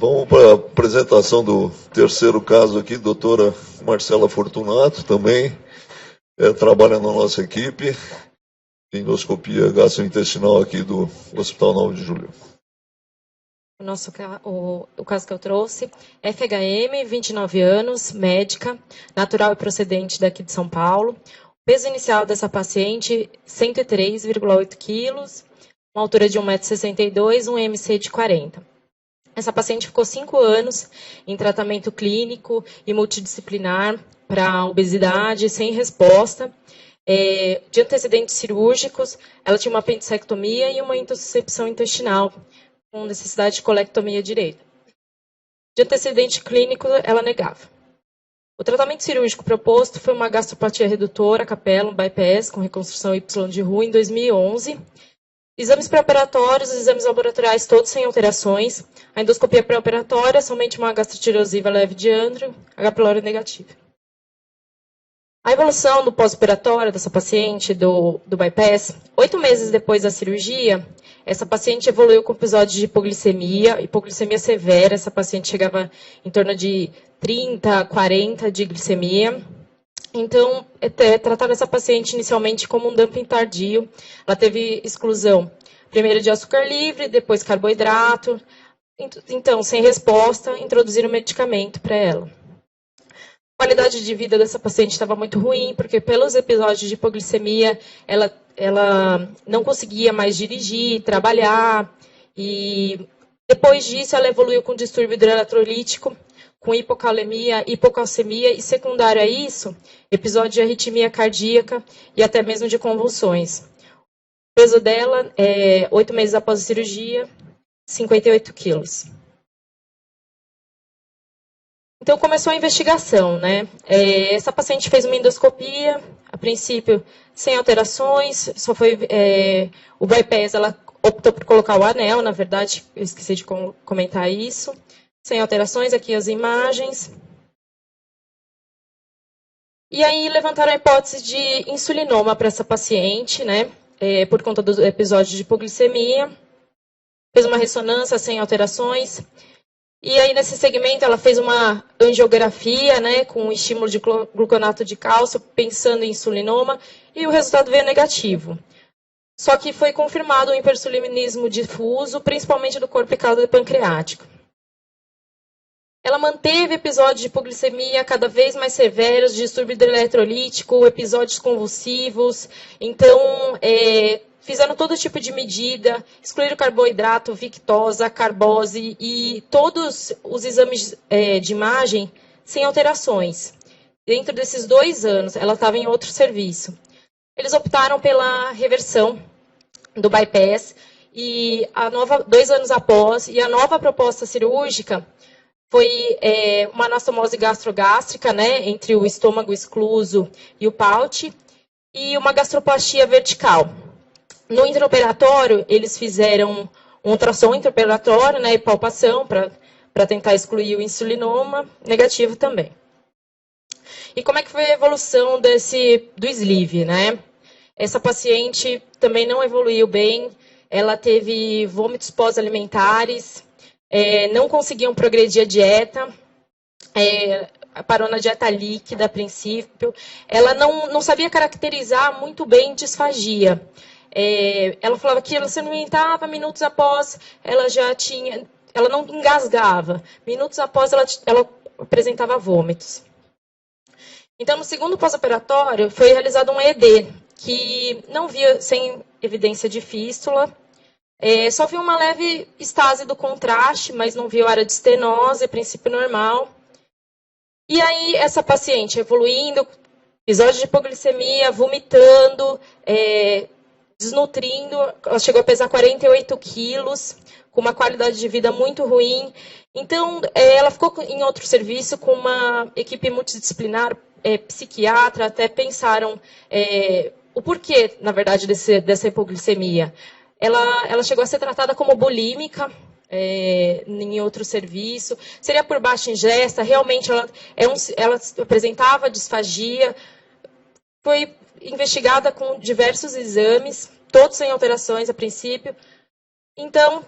Vamos para a apresentação do terceiro caso aqui, doutora Marcela Fortunato, também trabalha na nossa equipe, endoscopia gastrointestinal aqui do Hospital 9 de Julho. O caso que eu trouxe, FHM, 29 anos, médica, natural e procedente daqui de São Paulo. O peso inicial dessa paciente, 103,8 quilos, uma altura de 1,62 m, um MC de 40. Essa paciente ficou 5 anos em tratamento clínico e multidisciplinar para obesidade, sem resposta. De antecedentes cirúrgicos, ela tinha uma apendicectomia e uma intussuscepção intestinal, com necessidade de colectomia direita. De antecedente clínico, ela negava. O tratamento cirúrgico proposto foi uma gastropatia redutora, capela, um bypass com reconstrução Y de Roux em 2011. Exames pré-operatórios, exames laboratoriais todos sem alterações. A endoscopia pré-operatória, somente uma gastrotirosiva leve de Andrew, H. pylori negativa. A evolução do pós-operatório dessa paciente, do bypass, 8 meses depois da cirurgia, essa paciente evoluiu com episódios de hipoglicemia severa. Essa paciente chegava em torno de 30, 40 de glicemia. Então, trataram essa paciente inicialmente como um dumping tardio. Ela teve exclusão, primeiro de açúcar livre, depois carboidrato. Então, sem resposta, introduziram medicamento para ela. A qualidade de vida dessa paciente estava muito ruim, porque pelos episódios de hipoglicemia, ela não conseguia mais dirigir, trabalhar. E depois disso, ela evoluiu com distúrbio hidroeletrolítico, com hipocalemia, hipocalcemia e, secundário a isso, episódio de arritmia cardíaca e até mesmo de convulsões. O peso dela, 8 meses após a cirurgia, 58 quilos. Então, começou a investigação, né? Essa paciente fez uma endoscopia, a princípio, sem alterações, só foi o bypass, ela optou por colocar o anel, na verdade, eu esqueci de comentar isso. Sem alterações, aqui as imagens. E aí levantaram a hipótese de insulinoma para essa paciente, né? Por conta do episódio de hipoglicemia. Fez uma ressonância sem alterações. E aí, nesse segmento, ela fez uma angiografia, né, com estímulo de gluconato de cálcio, pensando em insulinoma, e o resultado veio negativo. Só que foi confirmado um hipersulinismo difuso, principalmente do corpo e cauda pancreático. Ela manteve episódios de hipoglicemia cada vez mais severos, distúrbio hidroeletrolítico, episódios convulsivos. Então, fizeram todo tipo de medida, excluíram carboidrato, victosa, carbose e todos os exames de imagem sem alterações. Dentro desses 2 anos, ela estava em outro serviço. Eles optaram pela reversão do bypass e 2 anos após, e a nova proposta cirúrgica foi uma anastomose gastrogástrica, né, entre o estômago excluso e o paute, e uma gastroplastia vertical. No intraoperatório, eles fizeram um ultrassom intraoperatório, né, e palpação para tentar excluir o insulinoma, negativo também. E como é que foi a evolução do sleeve, né? Essa paciente também não evoluiu bem, ela teve vômitos pós-alimentares, não conseguiam progredir a dieta, parou na dieta líquida a princípio. Ela não sabia caracterizar muito bem disfagia. Ela falava que ela se alimentava, minutos após ela não engasgava. Minutos após ela apresentava vômitos. Então, no segundo pós-operatório, foi realizado um ED, que não via, sem evidência de fístula, só viu uma leve estase do contraste, mas não viu área de estenose, princípio normal. E aí, essa paciente evoluindo, episódio de hipoglicemia, vomitando, desnutrindo, ela chegou a pesar 48 quilos, com uma qualidade de vida muito ruim. Então, ela ficou em outro serviço com uma equipe multidisciplinar, psiquiatra, até pensaram o porquê, na verdade, dessa hipoglicemia. Ela chegou a ser tratada como bulímica em outro serviço. Seria por baixa ingesta, realmente ela apresentava disfagia. Foi investigada com diversos exames, todos sem alterações a princípio. Então,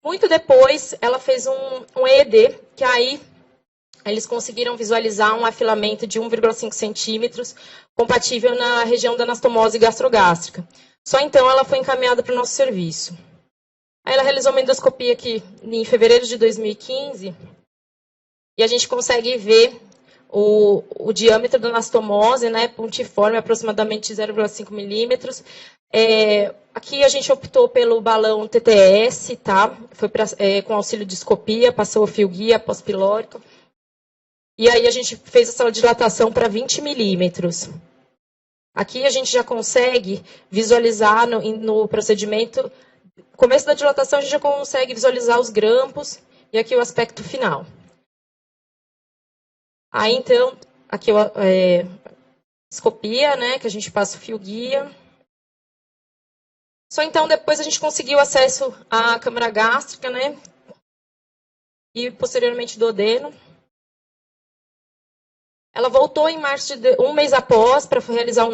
muito depois, ela fez um EED, que aí eles conseguiram visualizar um afilamento de 1,5 centímetros, compatível na região da anastomose gastrogástrica. Só então ela foi encaminhada para o nosso serviço. Aí ela realizou uma endoscopia aqui em fevereiro de 2015, e a gente consegue ver o diâmetro da anastomose, né, pontiforme, aproximadamente 0,5 milímetros. Aqui a gente optou pelo balão TTS, tá? Foi com auxílio de escopia, passou o fio guia pós-pilórico. E aí a gente fez essa dilatação para 20 milímetros. Aqui a gente já consegue visualizar no procedimento, no começo da dilatação a gente já consegue visualizar os grampos e aqui o aspecto final. Aí então, aqui escopia, né, que a gente passa o fio guia. Só então depois a gente conseguiu acesso à câmara gástrica, né, e posteriormente do duodeno. Ela voltou em março, um mês após, para realizar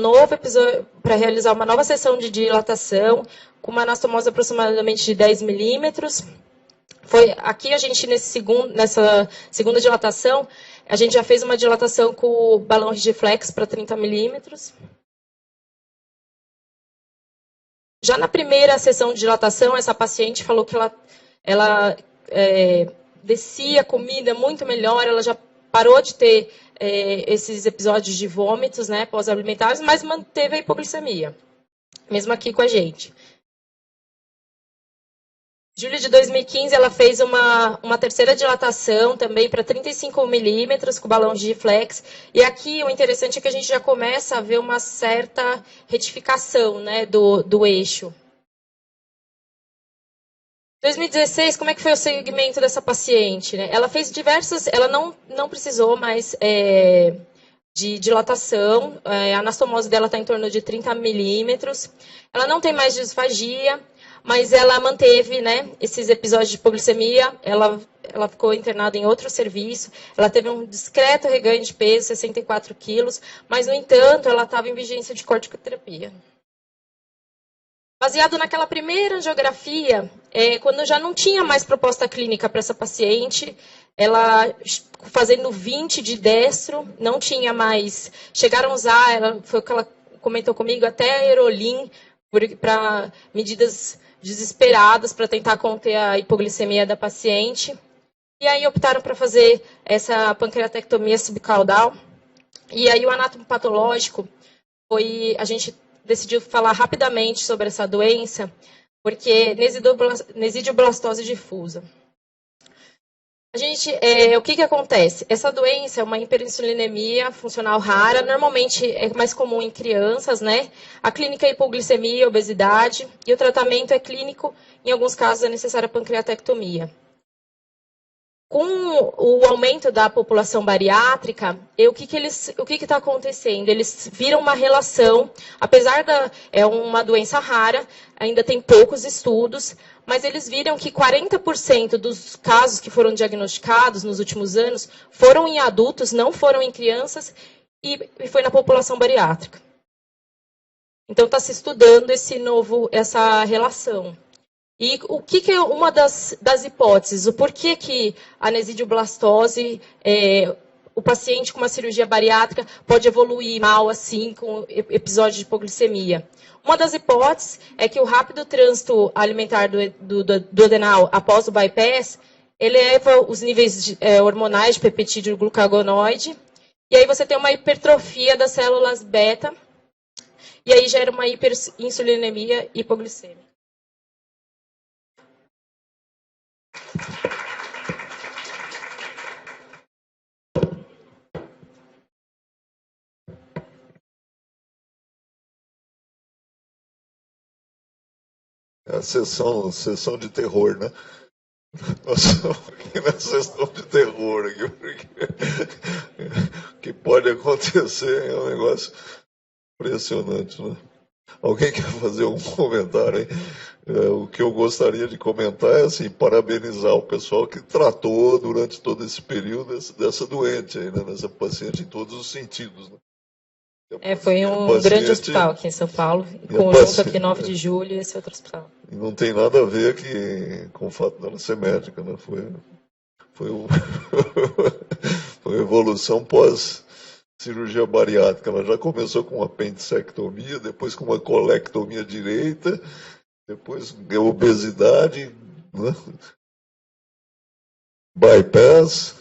realizar uma nova sessão de dilatação, com uma anastomose aproximadamente de 10 milímetros. Aqui a gente, nessa segunda dilatação, a gente já fez uma dilatação com o balão Rigiflex para 30 milímetros. Já na primeira sessão de dilatação, essa paciente falou que ela descia a comida muito melhor, ela já parou de ter esses episódios de vômitos, né, pós-alimentares, mas manteve a hipoglicemia, mesmo aqui com a gente. Em julho de 2015, ela fez uma terceira dilatação, também para 35 milímetros, com o balão Rigiflex. E aqui o interessante é que a gente já começa a ver uma certa retificação, né, do eixo. Em 2016, como é que foi o segmento dessa paciente, né? Ela fez ela não precisou mais de dilatação, a anastomose dela está em torno de 30 milímetros. Ela não tem mais disfagia, mas ela manteve, né, esses episódios de hipoglicemia, ela ficou internada em outro serviço, ela teve um discreto reganho de peso, 64 quilos, mas, no entanto, ela estava em vigência de corticoterapia. Baseado naquela primeira angiografia, quando já não tinha mais proposta clínica para essa paciente, ela fazendo 20 de destro, não tinha mais, chegaram a usar, foi o que ela comentou comigo, até a Aerolin, para medidas desesperadas para tentar conter a hipoglicemia da paciente. E aí optaram para fazer essa pancreatectomia subcaudal. E aí o anátomo patológico a gente decidiu falar rapidamente sobre essa doença, porque nesidioblastose difusa. O que acontece? Essa doença é uma hiperinsulinemia funcional rara, normalmente é mais comum em crianças, né? A clínica é hipoglicemia, obesidade, e o tratamento é clínico, em alguns casos é necessária a pancreatectomia. Com o aumento da população bariátrica, o que está acontecendo? Eles viram uma relação, apesar é uma doença rara, ainda tem poucos estudos, mas eles viram que 40% dos casos que foram diagnosticados nos últimos anos foram em adultos, não foram em crianças, e foi na população bariátrica. Então, está se estudando essa relação. E o que é uma das hipóteses? O porquê que a nesidioblastose, o paciente com uma cirurgia bariátrica, pode evoluir mal assim, com episódio de hipoglicemia? Uma das hipóteses é que o rápido trânsito alimentar do duodenal após o bypass eleva os níveis hormonais de peptídeo glucagonoide, e aí você tem uma hipertrofia das células beta, e aí gera uma hiperinsulinemia hipoglicêmica. É a sessão de terror, né? Nós estamos aqui na sessão de terror, aqui, porque o que pode acontecer é um negócio impressionante, né? Alguém quer fazer um comentário aí? O que eu gostaria de comentar é assim, parabenizar o pessoal que tratou durante todo esse período dessa doente aí, né? Dessa paciente em todos os sentidos, né? Foi um grande hospital aqui em São Paulo, conjunto aqui 9 de julho e esse outro hospital. E não tem nada a ver com o fato dela ser médica, né? Foi uma evolução pós-cirurgia bariátrica. Ela já começou com uma apendicectomia, depois com uma colectomia direita, depois obesidade, né? Bypass.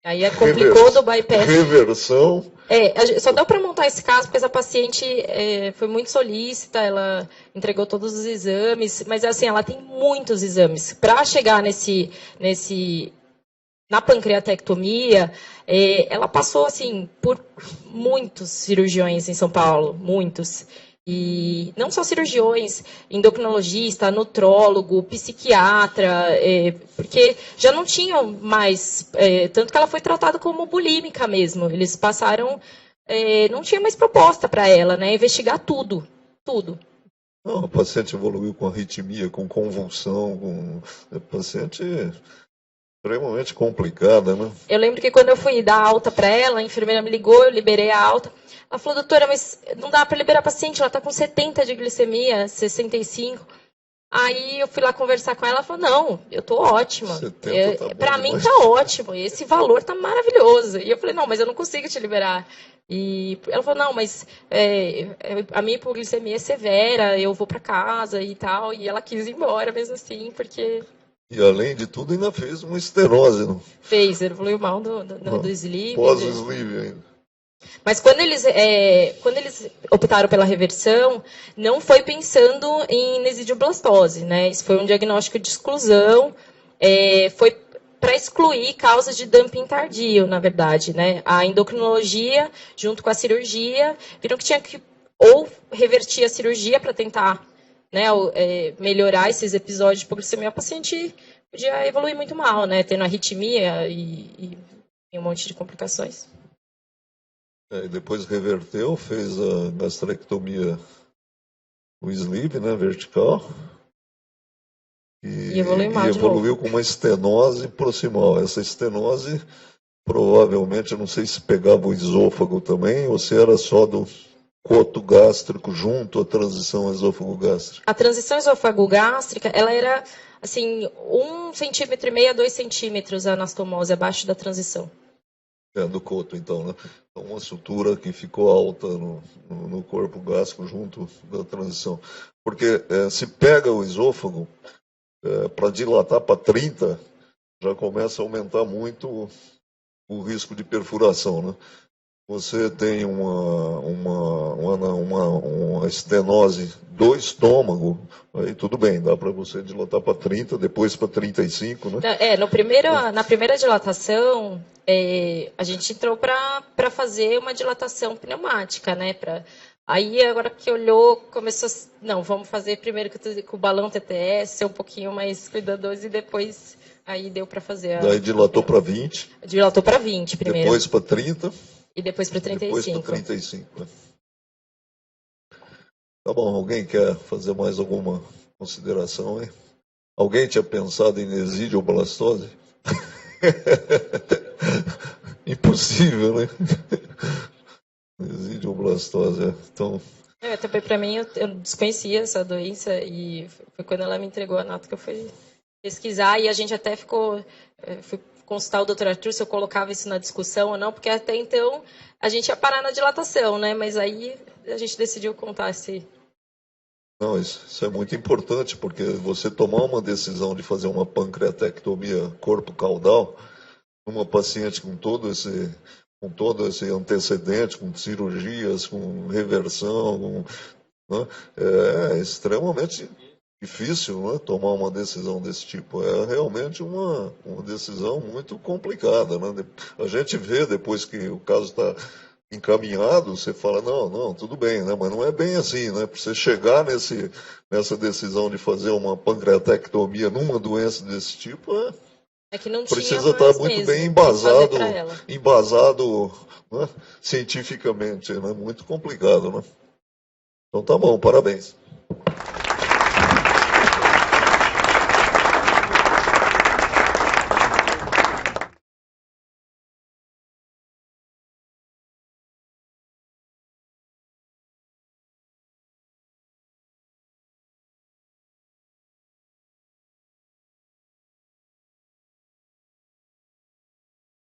Aí complicou do bypass. Reversão. Só deu para montar esse caso porque essa paciente foi muito solícita, ela entregou todos os exames, mas assim, ela tem muitos exames. Para chegar na pancreatectomia, ela passou assim por muitos cirurgiões em São Paulo, muitos. E não só cirurgiões, endocrinologista, nutrólogo, psiquiatra, porque já não tinham mais, tanto que ela foi tratada como bulímica mesmo. Eles passaram, não tinha mais proposta para ela, né? Investigar tudo. Não, a paciente evoluiu com arritmia, com convulsão, a paciente extremamente complicada, né? Eu lembro que quando eu fui dar alta para ela, a enfermeira me ligou, eu liberei a alta. Ela falou, doutora, mas não dá para liberar a paciente, ela está com 70 de glicemia, 65. Aí eu fui lá conversar com ela, ela falou, não, eu estou ótima. Para mim está ótimo, esse valor está maravilhoso. E eu falei, não, mas eu não consigo te liberar. E ela falou, não, mas a minha hipoglicemia é severa, eu vou para casa e tal. E ela quis ir embora mesmo assim, porque... E além de tudo, ainda fez uma estenose, não? Fez, evoluiu mal do sleeve. Pós-sleeve ainda. Mas quando eles optaram pela reversão, não foi pensando em nesidioblastose, né? Isso foi um diagnóstico de exclusão, foi para excluir causas de dumping tardio, na verdade, né? A endocrinologia, junto com a cirurgia, viram que tinha que ou revertir a cirurgia para tentar, né, melhorar esses episódios de hipoglicemia. O paciente podia evoluir muito mal, né? Tendo arritmia e um monte de complicações. E depois reverteu, fez a gastrectomia, o sleeve, né, vertical. E evoluiu com uma estenose proximal. Essa estenose, provavelmente, eu não sei se pegava o esôfago também, ou se era só do coto gástrico junto à transição esôfago-gástrica. A transição esôfago-gástrica, ela era, assim, 1,5 cm a 2 centímetros a anastomose abaixo da transição. Do coto, então, né? Então, uma sutura que ficou alta no corpo gástrico junto da transição. Porque se pega o esôfago, para dilatar para 30, já começa a aumentar muito o risco de perfuração, né? Você tem uma estenose do estômago, aí tudo bem, dá para você dilatar para 30, depois para 35, né? Na primeira dilatação, a gente entrou para fazer uma dilatação pneumática, né? Aí, agora que olhou, começou não, vamos fazer primeiro com o balão TTS, ser um pouquinho mais cuidadoso, e depois aí deu para fazer. Daí dilatou para 20. Dilatou para 20 primeiro. Depois para 30. E depois para 35. Depois para 35, né? Tá bom, alguém quer fazer mais alguma consideração, hein? Alguém tinha pensado em nesidioblastose? Impossível, né? Nesidioblastose, então... Também para mim, eu desconhecia essa doença, e foi quando ela me entregou a nota que eu fui pesquisar, e a gente até fui consultar o Dr. Arthur se eu colocava isso na discussão ou não, porque até então a gente ia parar na dilatação, né? Mas aí a gente decidiu contar esse... Não, isso é muito importante, porque você tomar uma decisão de fazer uma pancreatectomia corpo caudal, numa paciente com todo esse antecedente, com cirurgias, com reversão, né? É extremamente difícil, né, tomar uma decisão desse tipo. É realmente uma decisão muito complicada, né? A gente vê depois que o caso está encaminhado, você fala, não, tudo bem, né? Mas não é bem assim, né? Para você chegar nessa decisão de fazer uma pancreatectomia numa doença desse tipo, que não precisa estar muito bem embasado, né, cientificamente, né? Muito complicado, né? Então tá bom, parabéns.